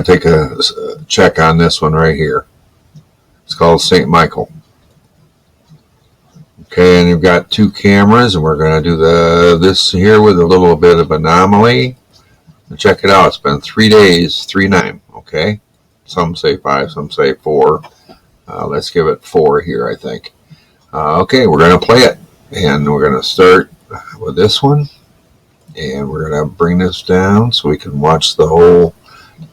to take a check on this one right here. It's called St. Michael. Okay, and you've got 2 cameras, and we're going to do this here with a little bit of anomaly. And check it out. It's been 3 days, 3 nights. Okay, some say 5, some say 4. Let's give it 4 here, I think. Okay, we're going to play it, and we're going to start with this one, and we're going to bring this down so we can watch the whole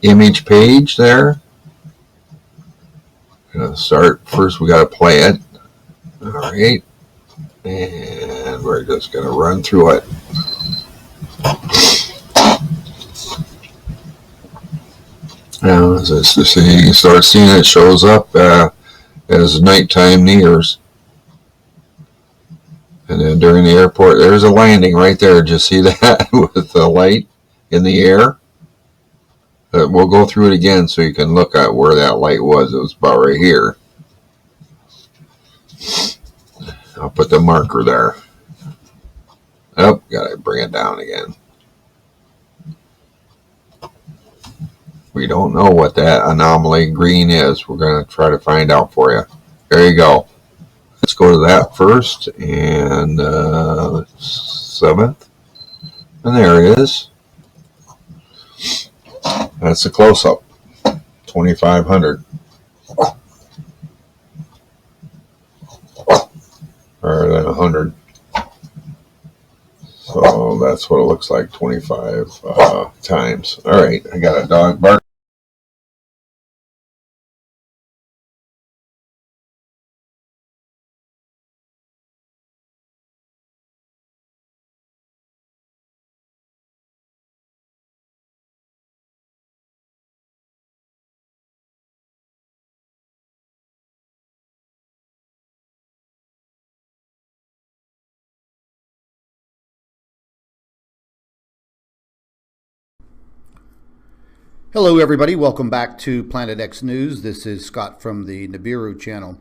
image page there. We're going to start first. We got to play it. All right. And we're just going to run through it. Now, as you start seeing it, shows up as nighttime nears. And then during the airport, there's a landing right there. Did you see that with the light in the air? We'll go through it again so you can look at where that light was. It was about right here. I'll put the marker there. Oh, gotta bring it down again. We don't know what that anomaly green is. We're going to try to find out for you. There you go. Let's go to that first. And 7th. And there it is. That's a close-up. 2500. Rather than 100. So that's what it looks like, 25 times. All right, I got a dog bark. Hello everybody, welcome back to Planet X News. This is Scott from the Nibiru channel.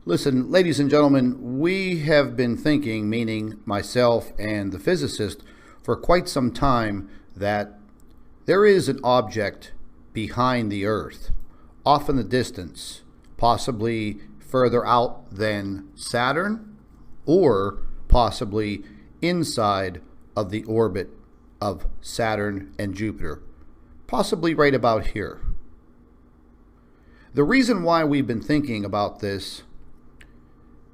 Listen, ladies and gentlemen, we have been thinking, meaning myself and the physicist, for quite some time that there is an object behind the Earth, off in the distance, possibly further out than Saturn, or possibly inside of the orbit of Saturn and Jupiter. Possibly right about here. The reason why we've been thinking about this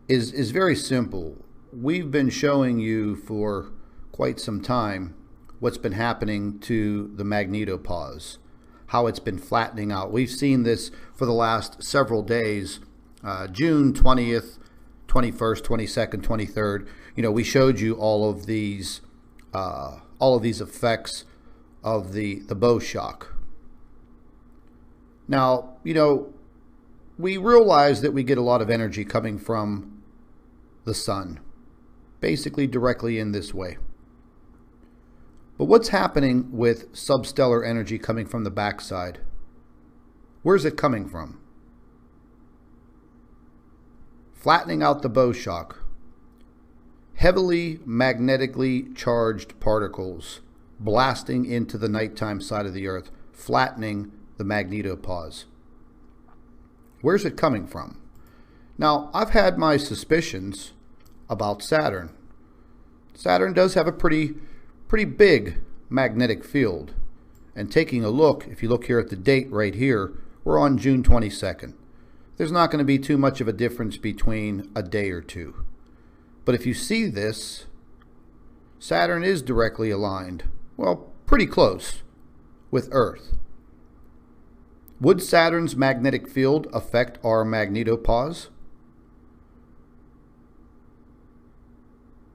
is very simple. We've been showing you for quite some time what's been happening to the magnetopause, how it's been flattening out. We've seen this for the last several days, June 20th, 21st, 22nd, 23rd. You know, we showed you all of these effects of the bow shock. Now, you know, we realize that we get a lot of energy coming from the sun, basically directly in this way. But what's happening with substellar energy coming from the backside? Where's it coming from? Flattening out the bow shock. Heavily magnetically charged particles blasting into the nighttime side of the Earth, flattening the magnetopause. Where's it coming from? Now, I've had my suspicions about Saturn. Saturn does have a pretty big magnetic field. And taking a look, if you look here at the date right here, we're on June 22nd. There's not going to be too much of a difference between a day or two. But if you see this, Saturn is directly aligned. Well, pretty close with Earth. Would Saturn's magnetic field affect our magnetopause?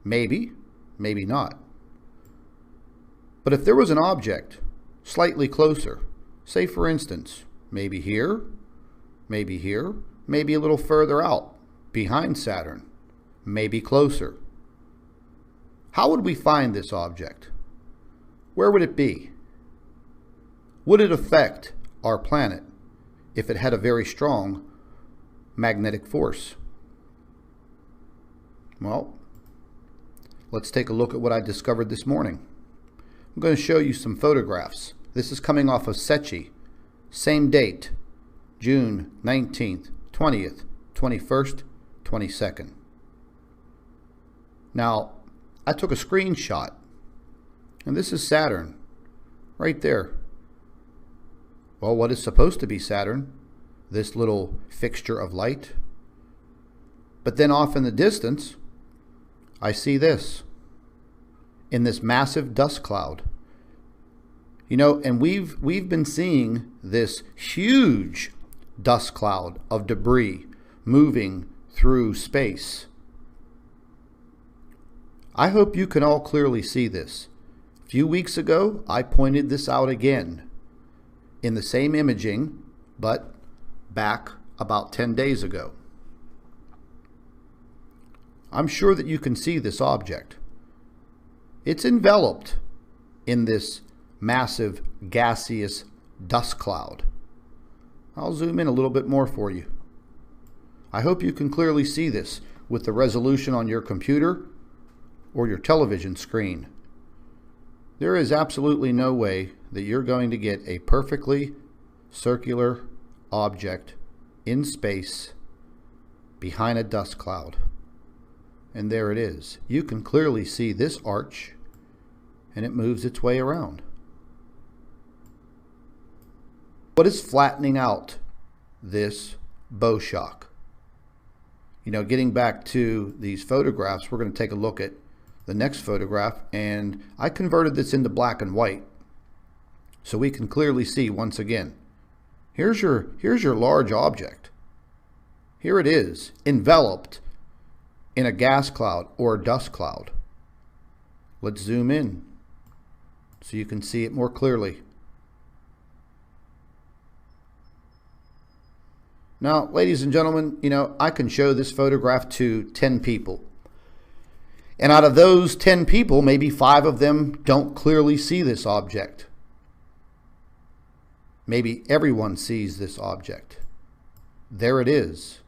Maybe, maybe not. But if there was an object slightly closer, say for instance, maybe here, maybe here, maybe a little further out, behind Saturn, maybe closer, how would we find this object? Where would it be? Would it affect our planet if it had a very strong magnetic force? Well, let's take a look at what I discovered this morning. I'm going to show you some photographs. This is coming off of SETI, Same date, June 19th, 20th, 21st, 22nd. Now, I took a screenshot, and this is Saturn, right there. Well, what is supposed to be Saturn? This little fixture of light. But then off in the distance, I see this, in this massive dust cloud. You know, and we've been seeing this huge dust cloud of debris moving through space. I hope you can all clearly see this. A few weeks ago, I pointed this out again in the same imaging, but back about 10 days ago. I'm sure that you can see this object. It's enveloped in this massive gaseous dust cloud. I'll zoom in a little bit more for you. I hope you can clearly see this with the resolution on your computer or your television screen. There is absolutely no way that you're going to get a perfectly circular object in space behind a dust cloud. And there it is. You can clearly see this arch, and it moves its way around. What is flattening out this bow shock? You know, getting back to these photographs, we're going to take a look at the next photograph, and I converted this into black and white so we can clearly see once again. Here's your large object. Here it is, enveloped in a gas cloud or a dust cloud. Let's zoom in so you can see it more clearly. Now, ladies and gentlemen, you know, I can show this photograph to 10 people. And out of those 10 people, maybe 5 of them don't clearly see this object. Maybe everyone sees this object. There it is.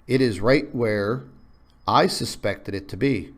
It is right where I suspected it to be.